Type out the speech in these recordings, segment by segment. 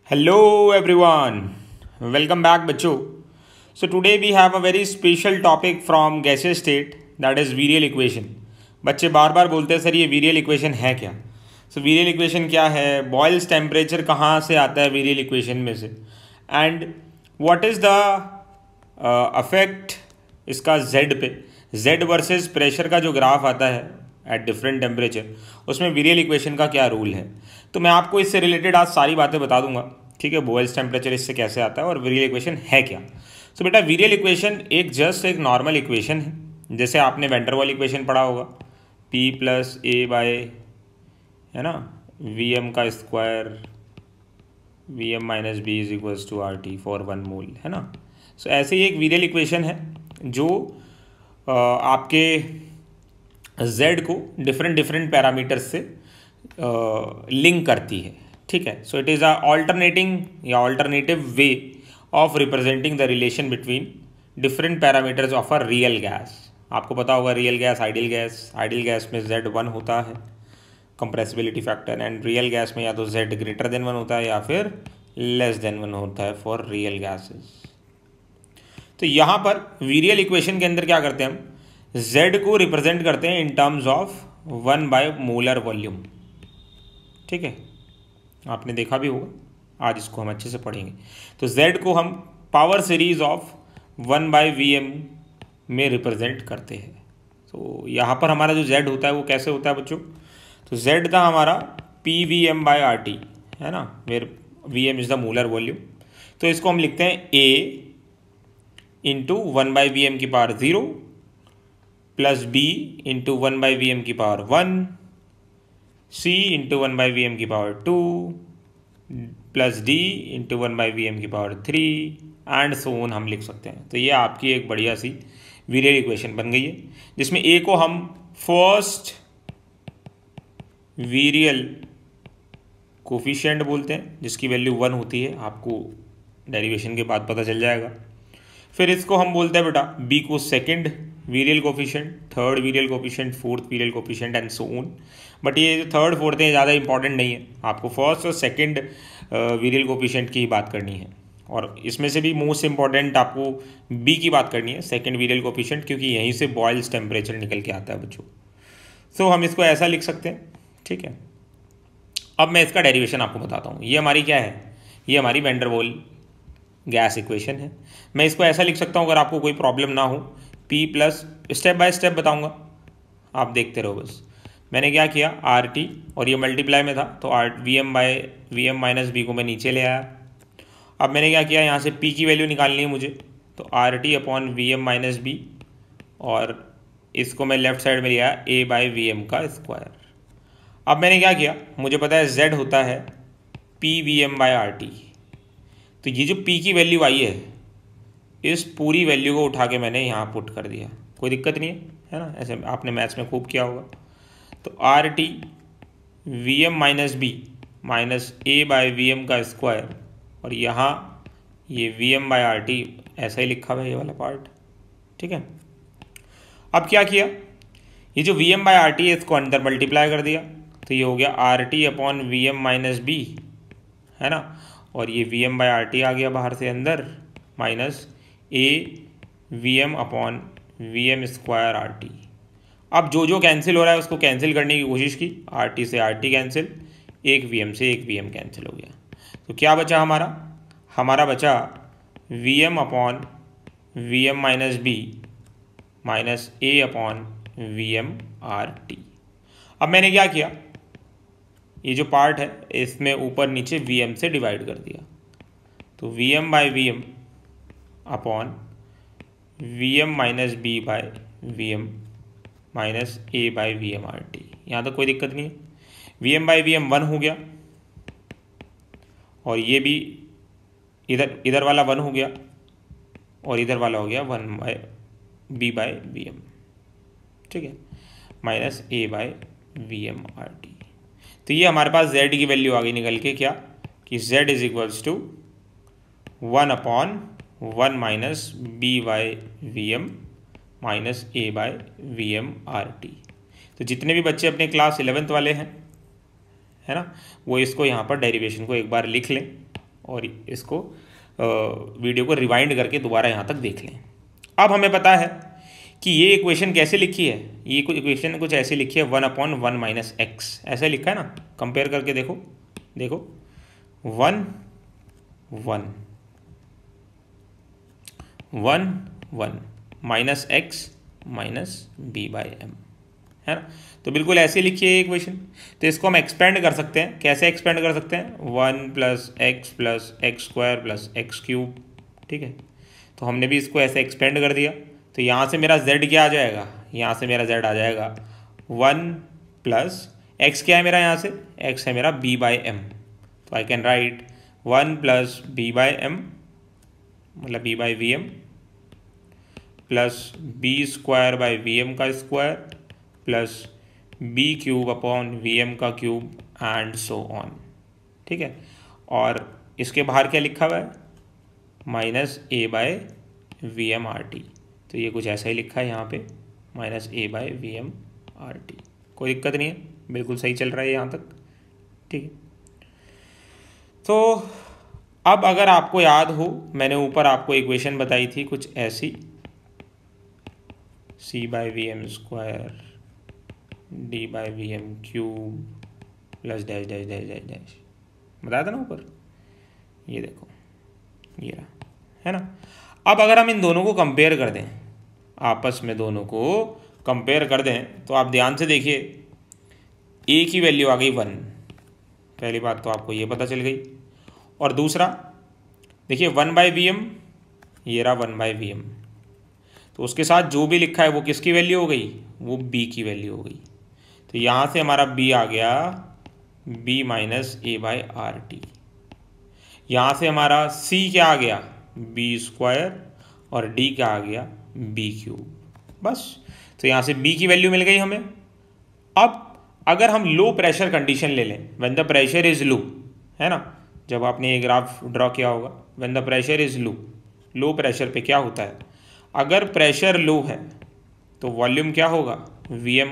Hello everyone, welcome back बच्चों. So today we have a very special topic from gaseous state that is virial equation. बच्चे बार बार बोलते हैं sir ये virial equation है क्या. So virial equation क्या है, Boyle's temperature कहाँ से आता है virial equation में से, and what is the effect इसका Z पे, Z वर्सेस प्रेशर का जो ग्राफ आता है एट डिफरेंट टेम्परेचर, उसमें विरियल इक्वेशन का क्या रूल है. तो मैं आपको इससे रिलेटेड आज सारी बातें बता दूंगा. ठीक है, बॉयल्स टेम्परेचर इससे कैसे आता है और विरियल इक्वेशन है क्या. सो बेटा विरियल इक्वेशन एक नॉर्मल इक्वेशन है, जैसे आपने वेन डर वाल इक्वेशन पढ़ा होगा, P प्लस ए बाय है ना वी एम का square V M minus B is equals to R T for 1 mole, है ना. सो ऐसे ही एक विरियल इक्वेशन है जो आपके Z को डिफरेंट पैरामीटर्स से लिंक करती है. ठीक है, so it is alternative way of representing the relation between different parameters of a real gas. आपको पता होगा रियल गैस, आइडियल गैस में Z1 होता है compressibility factor, and real gas में या तो Z ग्रेटर देन 1 होता है या फिर लेस देन 1 होता है फॉर रियल गैसेस. तो यहाँ पर विरियल इक्वेशन के अंदर क्या करते हैं हम, Z को रिप्रेजेंट करते हैं in terms of 1 by molar volume. ठीक है, आपने देखा भी होगा, आज इसको हम अच्छे से पढ़ेंगे. तो Z को हम power series of 1 by VM में रिप्रेजेंट करते हैं. तो यहाँ पर हमारा जो Z होता है वो कैसे होता है बच्चों, तो Z था हमारा PVM बाय RT, है ना, where VM is the molar volume. तो इसको हम लिखते हैं A into 1 by V M की power 0 plus B into 1 by V M की power 1, C into 1 by V M की power 2 plus D into 1 by V M की power 3 and so on हम लिख सकते हैं. तो ये आपकी एक बढ़िया सी विरियल इक्वेशन बन गई है, जिसमें A को हम फर्स्ट विरियल कोफिशिएंट बोलते हैं, जिसकी वैल्यू 1 होती है, आपको डेरिवेशन के बाद पता चल जाएगा. फिर इसको हम बोलते हैं बेटा B को second virial coefficient, third virial coefficient, fourth virial coefficient and so on. But ये जो थर्ड फोर्थ है ज़्यादा इंपॉर्टेंट नहीं है, आपको फर्स्ट और सेकंड विरियल कोफिशिएंट की ही बात करनी है. और इसमें से भी मोस्ट इंपॉर्टेंट आपको B की बात करनी है, सेकंड विरियल कोफिशिएंट, क्योंकि यहीं से बॉयल्स टेम्परेचर निकल के आता है बच्चों. सो हम इसको ऐसा लिख सकते हैं. ठीक है, अब मैं इसका डेरिवेशन आपको बताता हूँ. ये हमारी क्या है, ये हमारी वेन डर वाल गैस इक्वेशन है. मैं इसको ऐसा लिख सकता हूँ, अगर आपको कोई प्रॉब्लम ना हो, P plus step by step बताऊँगा, आप देखते रहो बस. मैंने क्या किया, RT और ये मल्टीप्लाई में था तो वी एम माइनस बी को मैं नीचे ले आया. अब मैंने क्या किया, यहाँ से P की वैल्यू निकालनी है मुझे, तो RT upon V M minus B, और इसको मैं लेफ्ट साइड में लिया A बाई वी एम का स्क्वायर. अब मैंने क्या किया, मुझे पता है Z होता है PVM बाई RT. तो ये जो P की वैल्यू आई है, इस पूरी वैल्यू को उठा के मैंने यहाँ पुट कर दिया, कोई दिक्कत नहीं है ना, ऐसे आपने मैथ्स में खूब किया होगा. तो RT VM minus B minus A by V M का स्क्वायर, और यहाँ ये VM बाई RT ऐसा ही लिखा हुआ है ये वाला पार्ट. ठीक है, अब क्या किया, ये जो VM बाई RT है इसको अंदर मल्टीप्लाई कर दिया, तो ये हो गया RT upon V M minus b, है ना, और ये V M by are T आ गया बाहर से अंदर, minus a V M upon V M square R T. अब जो कैंसिल हो रहा है उसको कैंसिल करने की कोशिश की, आर टी से आर टी कैंसिल, एक वी एम से एक वी एम कैंसिल हो गया. तो क्या बचा हमारा बचा V M upon V M minus B minus a upon V M R T. अब मैंने क्या किया, ये जो पार्ट है इसमें ऊपर नीचे Vm से डिवाइड कर दिया, तो Vm by V M upon V M minus B by V M minus A by V M R T. यहाँ तो कोई दिक्कत नहीं है. Vm बाई वी एम 1 हो गया, और ये भी इधर वाला 1 हो गया, और इधर वाला हो गया 1 by B by V M. ठीक है, minus A by V M R T. तो ये हमारे पास Z की वैल्यू आ गई निकल के, क्या कि Z is equals to 1 upon 1 minus B by V M minus A by V M R T. तो जितने भी बच्चे अपने क्लास 11th वाले हैं, है ना, वो इसको यहाँ पर डेरिवेशन को एक बार लिख लें, और इसको वीडियो को रिवाइंड करके दोबारा यहाँ तक देख लें। अब हमें पता है कि ये इक्वेशन कैसे लिखी है, ये इक्वेशन कुछ ऐसे लिखी है 1/1 माइनस एक्स, ऐसे लिखा है ना। कंपेयर करके देखो 1 1 1 1 minus X minus B by M, है ना। तो बिल्कुल ऐसे लिखिए ये इक्वेशन। तो इसको हम एक्सपेंड कर सकते हैं। कैसे एक्सपेंड कर सकते हैं? 1 plus x square plus x cube, ठीक है। तो हमने भी इसको ऐसे एक्सपेंड कर दिया। तो यहाँ से मेरा z क्या आ जाएगा? यहाँ से मेरा z आ जाएगा 1 प्लस एक्स क्या है मेरा, यहाँ से x है मेरा b बाई एम। तो I can write 1 plus b by m मतलब b by V M plus b square by V M का square plus b cube upon V M का क्यूब एंड सो ऑन, ठीक है। और इसके बाहर क्या लिखा हुआ है? Minus a by V M R T. तो ये कुछ ऐसा ही लिखा है यहाँ पे, minus a by V M R T. कोई दिक्कत नहीं है, बिल्कुल सही चल रहा है यहाँ तक, ठीक है। तो अब अगर आपको याद हो, मैंने ऊपर आपको इक्वेशन बताई थी कुछ ऐसी, c by V M square d by V M cube plus dash dash dash dash dash, बताया था ना ऊपर। ये देखो ये रहा, है ना। अब अगर हम इन दोनों को कंपेयर कर दें, आपस में दोनों को कंपेयर कर दें, तो आप ध्यान से देखिए, ए की वैल्यू आ गई 1, पहली बात तो आपको ये पता चल गई। और दूसरा देखिए 1 बाई वी एम, ये रहा 1 बाई वी एम। तो उसके साथ जो भी लिखा है वो किसकी वैल्यू हो गई? वो b की वैल्यू हो गई। तो यहाँ से हमारा b आ गया b minus A by are T. यहाँ से हमारा c क्या आ गया? b स्क्वायर, और d क्या आ गया? b cube. बस, तो यहाँ से b की वैल्यू मिल गई हमें। अब अगर हम लो प्रेशर कंडीशन ले लें, when the pressure is low, है ना, जब आपने ये ग्राफ ड्रॉ किया होगा, when the pressure is low, low pressure पे क्या होता है? अगर प्रेशर लो है तो वॉल्यूम क्या होगा? Vm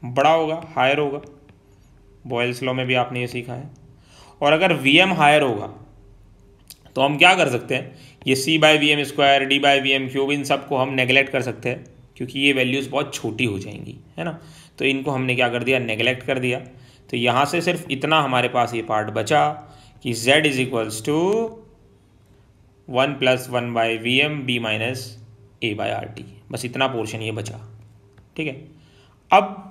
बड़ा होगा, हायर होगा। बॉयल्स लॉ में भी आपने ये सीखा है। और अगर Vm हायर होगा तो हम क्या कर सकते हैं? ये c by V M square, d by V M cube, इन सबको हम नेगलेक्ट कर सकते हैं, क्योंकि ये वैल्यूज़ बहुत छोटी हो जाएंगी, है ना। तो इनको हमने क्या कर दिया? नेगलेक्ट कर दिया। तो यहाँ से सिर्फ इतना हमारे पास ये पार्ट बचा कि z is equals to 1 plus 1 by V M B minus A by are T. बस इतना पोर्शन ये बचा, ठीक है। अब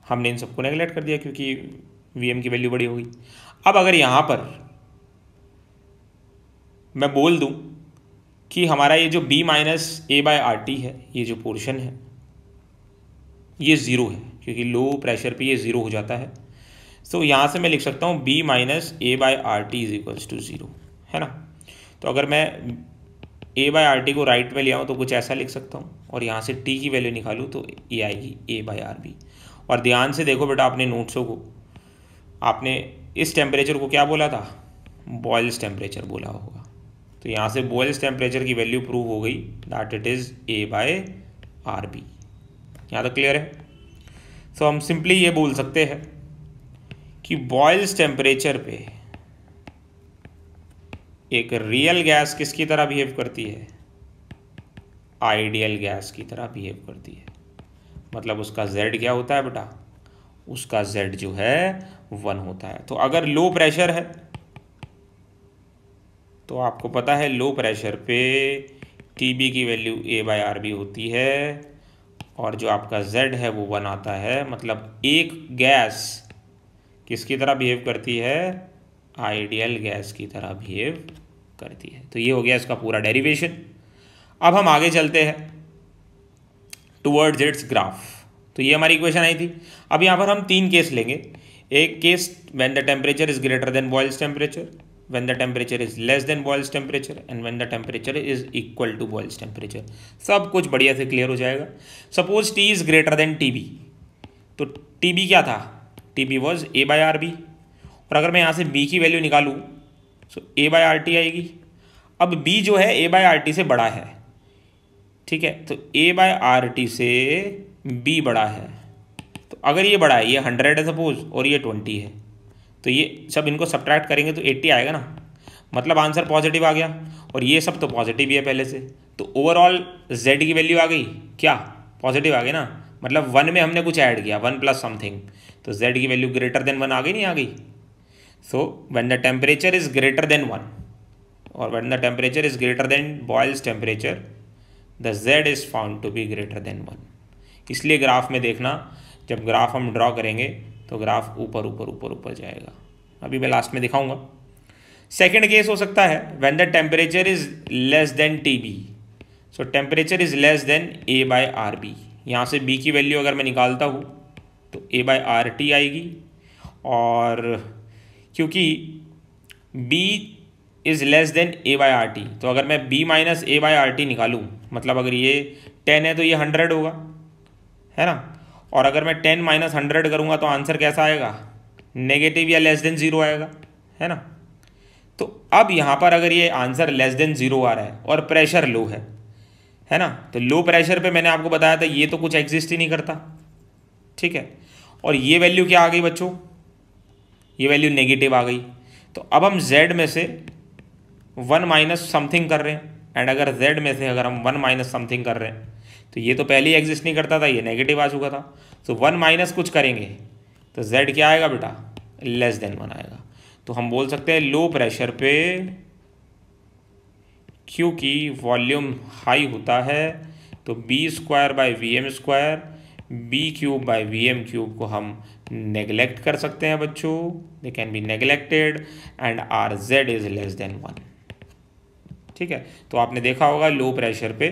हमने इन सबको नेगलेक्ट कर दिया क्योंकि वी एम की वैल्यू बड़ी होगी। अब अगर यहाँ पर मैं बोल दूँ कि हमारा ये जो b minus A by R T है, ये जो पोर्शन है ये ज़ीरो है, क्योंकि लो प्रेशर पे ये ज़ीरो हो जाता है। तो यहाँ से मैं लिख सकता हूँ b minus A by are T is equals to zero, है ना। तो अगर मैं a बाई आर टी को राइट में ले आऊँ तो कुछ ऐसा लिख सकता हूँ, और यहाँ से t की वैल्यू निकालूँ तो ये आएगी a बाई आर बी। और ध्यान से देखो बेटा अपने नोट्सों को, आपने इस टेम्परेचर को क्या बोला था? बॉयल्स टेम्परेचर बोला होगा। तो यहाँ से बॉयल्स टेम्परेचर की वैल्यू प्रूव हो गई, that it is a by R B. यहाँ तक क्लियर है? तो हम सिंपली ये बोल सकते हैं कि बॉयल्स टेम्परेचर पे एक रियल गैस किसकी तरह बिहेव करती है? आइडियल गैस की तरह बिहेव करती है। मतलब उसका z क्या होता है बेटा? उसका z जो है 1 होता है। तो अगर लो प्रेशर है तो आपको पता है लो प्रेशर पे TB की value a by R B होती है, और जो आपका z है वो 1 आता है। मतलब एक गैस किसकी तरह बिहेव करती है? आइडियल गैस की तरह बिहेव करती है। तो ये हो गया इसका पूरा डेरिवेशन। अब हम आगे चलते हैं टुवर्ड्स इट्स ग्राफ। तो ये हमारी इक्वेशन आई थी। अब यहाँ पर हम 3 केस लेंगे। एक case when the temperature is greater than Boyle's temperature, when the temperature is less than boils temperature, and when the temperature is equal to boils temperature। सब कुछ बढ़िया से क्लियर हो जाएगा। Suppose T is greater than TB, तो TB क्या था? TB was A by RB, और अगर मैं यहाँ से B की वैल्यू निकालूँ तो A by RT आएगी। अब B जो है A by RT से बड़ा है, ठीक है, तो A by RT से B बड़ा है। तो अगर ये बड़ा है, ये 100 है सपोज, और ये 20 है, तो ये सब इनको सब्ट्रैक्ट करेंगे तो 80 आएगा ना। मतलब आंसर पॉजिटिव आ गया, और ये सब तो पॉजिटिव ही है पहले से, तो ओवरऑल z की वैल्यू आ गई क्या, पॉजिटिव आ गई ना, मतलब 1 में हमने कुछ ऐड किया, 1 प्लस समथिंग, तो z की वैल्यू ग्रेटर देन 1 आ गई, नहीं आ गई। So when the temperature is greater than 1 और when the temperature is greater than Boyle's temperature, the z is found to be greater than 1। इसलिए ग्राफ में देखना, जब ग्राफ हम ड्रॉ करेंगे तो ग्राफ ऊपर ऊपर ऊपर ऊपर जाएगा। अभी मैं लास्ट में दिखाऊंगा। सेकेंड केस हो सकता है when the temperature is less than TB, so temperature is less then A/RB। यहाँ से B की वैल्यू अगर मैं निकालता हूँ तो A/RT आएगी, और क्योंकि B is less than A/RT, तो अगर मैं B माइनस A/RT निकालूँ, मतलब अगर ये 10 है तो ये 100 होगा, है ना, और अगर मैं 10 माइनस 100 करूँगा तो आंसर कैसा आएगा, नेगेटिव या लेस देन 0 आएगा, है ना। तो अब यहाँ पर अगर ये आंसर लेस देन 0 आ रहा है और प्रेशर लो है ना, तो लो प्रेशर पे मैंने आपको बताया था ये तो कुछ एग्जिस्ट ही नहीं करता, ठीक है। और ये वैल्यू क्या आ गई बच्चों, ये वैल्यू नेगेटिव आ गई। तो अब हम z में से 1 माइनस समथिंग कर रहे हैं, एंड अगर z में से अगर हम 1 माइनस समथिंग कर रहे हैं तो ये तो पहले ही एग्जिस्ट नहीं करता था, ये नेगेटिव आ चुका था। तो 1 माइनस कुछ करेंगे तो z क्या आएगा बेटा, लेस देन 1 आएगा। तो हम बोल सकते हैं लो प्रेशर पे क्योंकि वॉल्यूम हाई होता है तो B²/VM², B³/VM³ को हम नेगलेक्ट कर सकते हैं बच्चों, they can be neglected, and are z is less than 1, ठीक है। तो आपने देखा होगा लो प्रेशर पे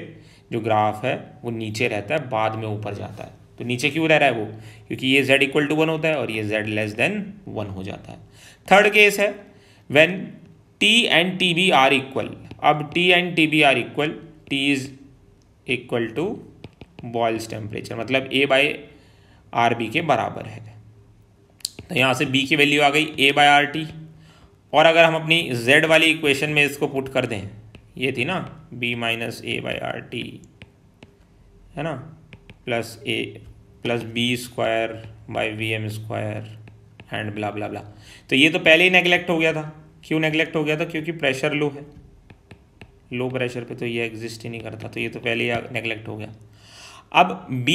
जो ग्राफ है वो नीचे रहता है, बाद में ऊपर जाता है। तो नीचे क्यों रह रहा है वो, क्योंकि ये z इक्वल टू 1 होता है और ये z लेस देन 1 हो जाता है। थर्ड केस है when T and TB are equal. अब T and TB are equal, T is equal to Boyle's temperature, मतलब A/RB के बराबर है। तो यहाँ से B की वैल्यू आ गई A/RT, और अगर हम अपनी Z वाली इक्वेशन में इसको पुट कर दें, ये थी ना B माइनस A/RT, है ना, प्लस B²/VM² एंड ब्ला ब्ला ब्ला। तो ये तो पहले ही नेगलेक्ट हो गया था। क्यों नेगलेक्ट हो गया था, क्योंकि प्रेशर लो है, लो प्रेशर पे तो ये एग्जिस्ट ही नहीं करता, तो ये तो पहले ही नेगलेक्ट हो गया। अब B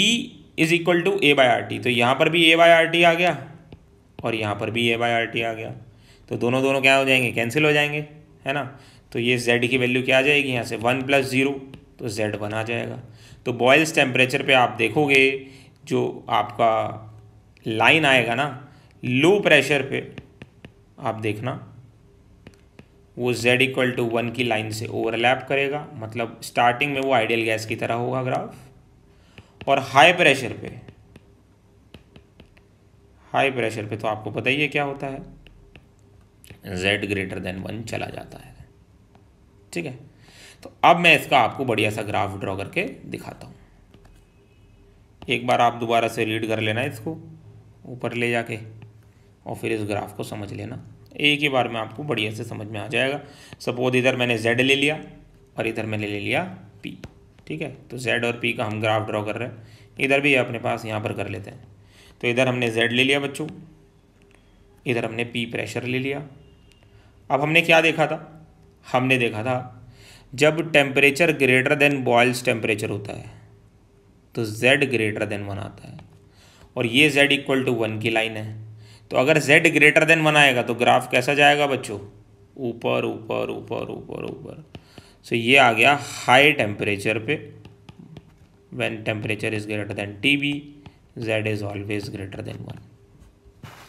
is equal to A/RT, तो यहाँ पर भी A/RT आ गया और यहाँ पर भी A/RT आ गया, तो दोनों क्या हो जाएंगे, कैंसिल हो जाएंगे, है ना। तो ये Z की वैल्यू क्या आ जाएगी, यहाँ से 1 + 0, तो Z 1 आ जाएगा। तो बॉयल्स टेम्परेचर पे आप देखोगे जो आपका लाइन आएगा ना लो प्रेशर पे, आप देखना वो Z इक्वल टू 1 की लाइन से ओवरलैप करेगा, मतलब स्टार्टिंग में वो आइडियल गैस की तरह होगा ग्राफ, और हाई प्रेशर पे तो आपको पता ही है क्या होता है, Z ग्रेटर देन 1 चला जाता है, ठीक है। तो अब मैं इसका आपको बढ़िया सा ग्राफ ड्रॉ करके दिखाता हूँ। एक बार आप दोबारा से रीड कर लेना इसको ऊपर ले जाके, और फिर इस ग्राफ को समझ लेना, एक ही बार में आपको बढ़िया से समझ में आ जाएगा। सपोज इधर मैंने Z ले लिया और इधर मैंने ले लिया P, ठीक है। तो Z और P का हम ग्राफ ड्रॉ कर रहे हैं, इधर भी अपने पास यहाँ पर कर लेते हैं। तो इधर हमने Z ले लिया बच्चों, इधर हमने P प्रेशर ले लिया। अब हमने क्या देखा था, हमने देखा था जब temperature greater than Boyle's temperature होता है तो Z ग्रेटर देन 1 आता है, और ये Z इक्वल टू 1 की लाइन है। तो अगर Z ग्रेटर देन 1 आएगा तो ग्राफ कैसा जाएगा बच्चों, ऊपर ऊपर ऊपर ऊपर ऊपर। सो ये आ गया हाई टेम्परेचर पे, when temperature is greater than TB, Z is always greater than 1,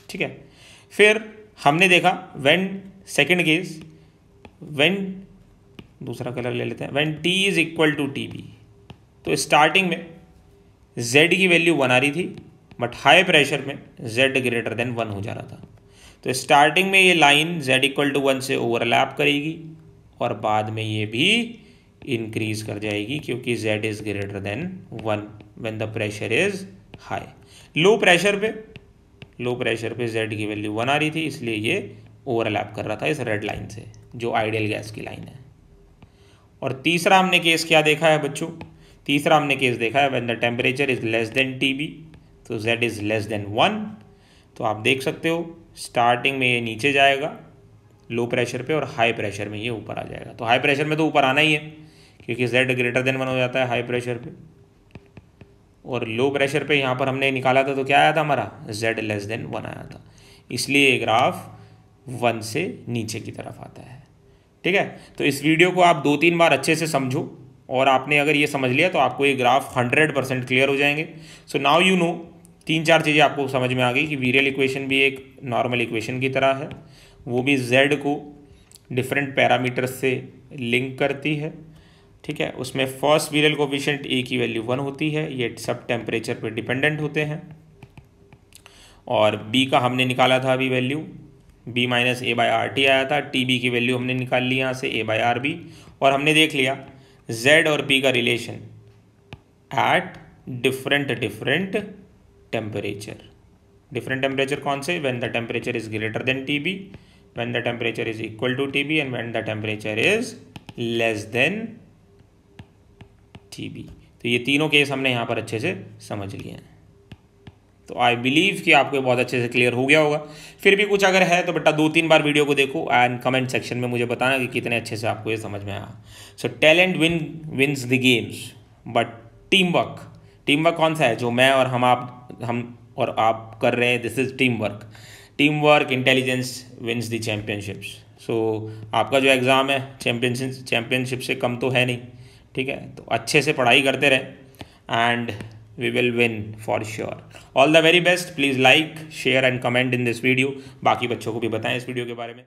ठीक है। फिर हमने देखा व्हेन सेकेंड केस, व्हेन दूसरा कलर ले लेते हैं, when T is equal to TB, तो स्टार्टिंग में Z की वैल्यू 1 आ रही थी, बट हाई प्रेशर में Z ग्रेटर देन 1 हो जा रहा था। तो स्टार्टिंग में ये लाइन Z इक्वल टू 1 से ओवरलैप करेगी और बाद में ये भी इंक्रीज कर जाएगी, क्योंकि Z is greater than 1 when the pressure is high. Low pressure पे Z की वैल्यू 1 आ रही थी, इसलिए ये ओवरलैप कर रहा था इस रेड लाइन से जो आइडियल गैस की लाइन है। और तीसरा हमने केस क्या देखा है बच्चों, तीसरा हमने केस देखा है when the temperature is less than TB, तो Z इज लेस देन 1। तो आप देख सकते हो स्टार्टिंग में ये नीचे जाएगा लो प्रेशर पे, और हाई प्रेशर में ये ऊपर आ जाएगा। तो हाई प्रेशर में तो ऊपर आना ही है क्योंकि Z ग्रेटर देन 1 हो जाता है हाई प्रेशर पे, और लो प्रेशर पे यहाँ पर हमने निकाला था तो क्या आया था हमारा, Z लेस देन 1 आया था, इसलिए ये ग्राफ 1 से नीचे की तरफ आता है। ठीक है, तो इस वीडियो को आप 2-3 बार अच्छे से समझो, और आपने अगर ये समझ लिया तो आपको ये ग्राफ 100% क्लियर हो जाएंगे। सो नाउ यू नो, 3-4 चीज़ें आपको समझ में आ गई कि वीरियल इक्वेशन भी एक नॉर्मल इक्वेशन की तरह है, वो भी Z को डिफरेंट पैरामीटर्स से लिंक करती है। ठीक है, उसमें फर्स्ट वीरियल कोफिशिएंट A की वैल्यू 1 होती है, ये सब टेम्परेचर पर डिपेंडेंट होते हैं, और B का हमने निकाला था अभी वैल्यू, B माइनस A/RT आया था, TB की वैल्यू हमने निकाल ली यहाँ से A/RB, और हमने देख लिया Z और P का relation at different temperature. Different temperature कौन से, when the temperature is greater than TB, when the temperature is equal to TB, and when the temperature is less than TB। तो ये तीनों केस हमने यहाँ पर अच्छे से समझ लिए हैं। तो आई बिलीव कि आपको बहुत अच्छे से क्लियर हो गया होगा। फिर भी कुछ अगर है तो बेटा 2-3 बार वीडियो को देखो एंड कमेंट सेक्शन में मुझे बताना कि कितने अच्छे से आपको ये समझ में आया। So talent wins the games, but teamwork कौन सा है, जो मैं और हम और आप कर रहे हैं, this is teamwork intelligence wins the championships. So आपका जो एग्ज़ाम है चैम्पियनशिप से कम तो है नहीं। ठीक है, तो अच्छे से पढ़ाई करते रहें and we will win for sure. All the very best. Please like, share and comment in this video. बाकी बच्चों को भी बताएं इस वीडियो के बारे में।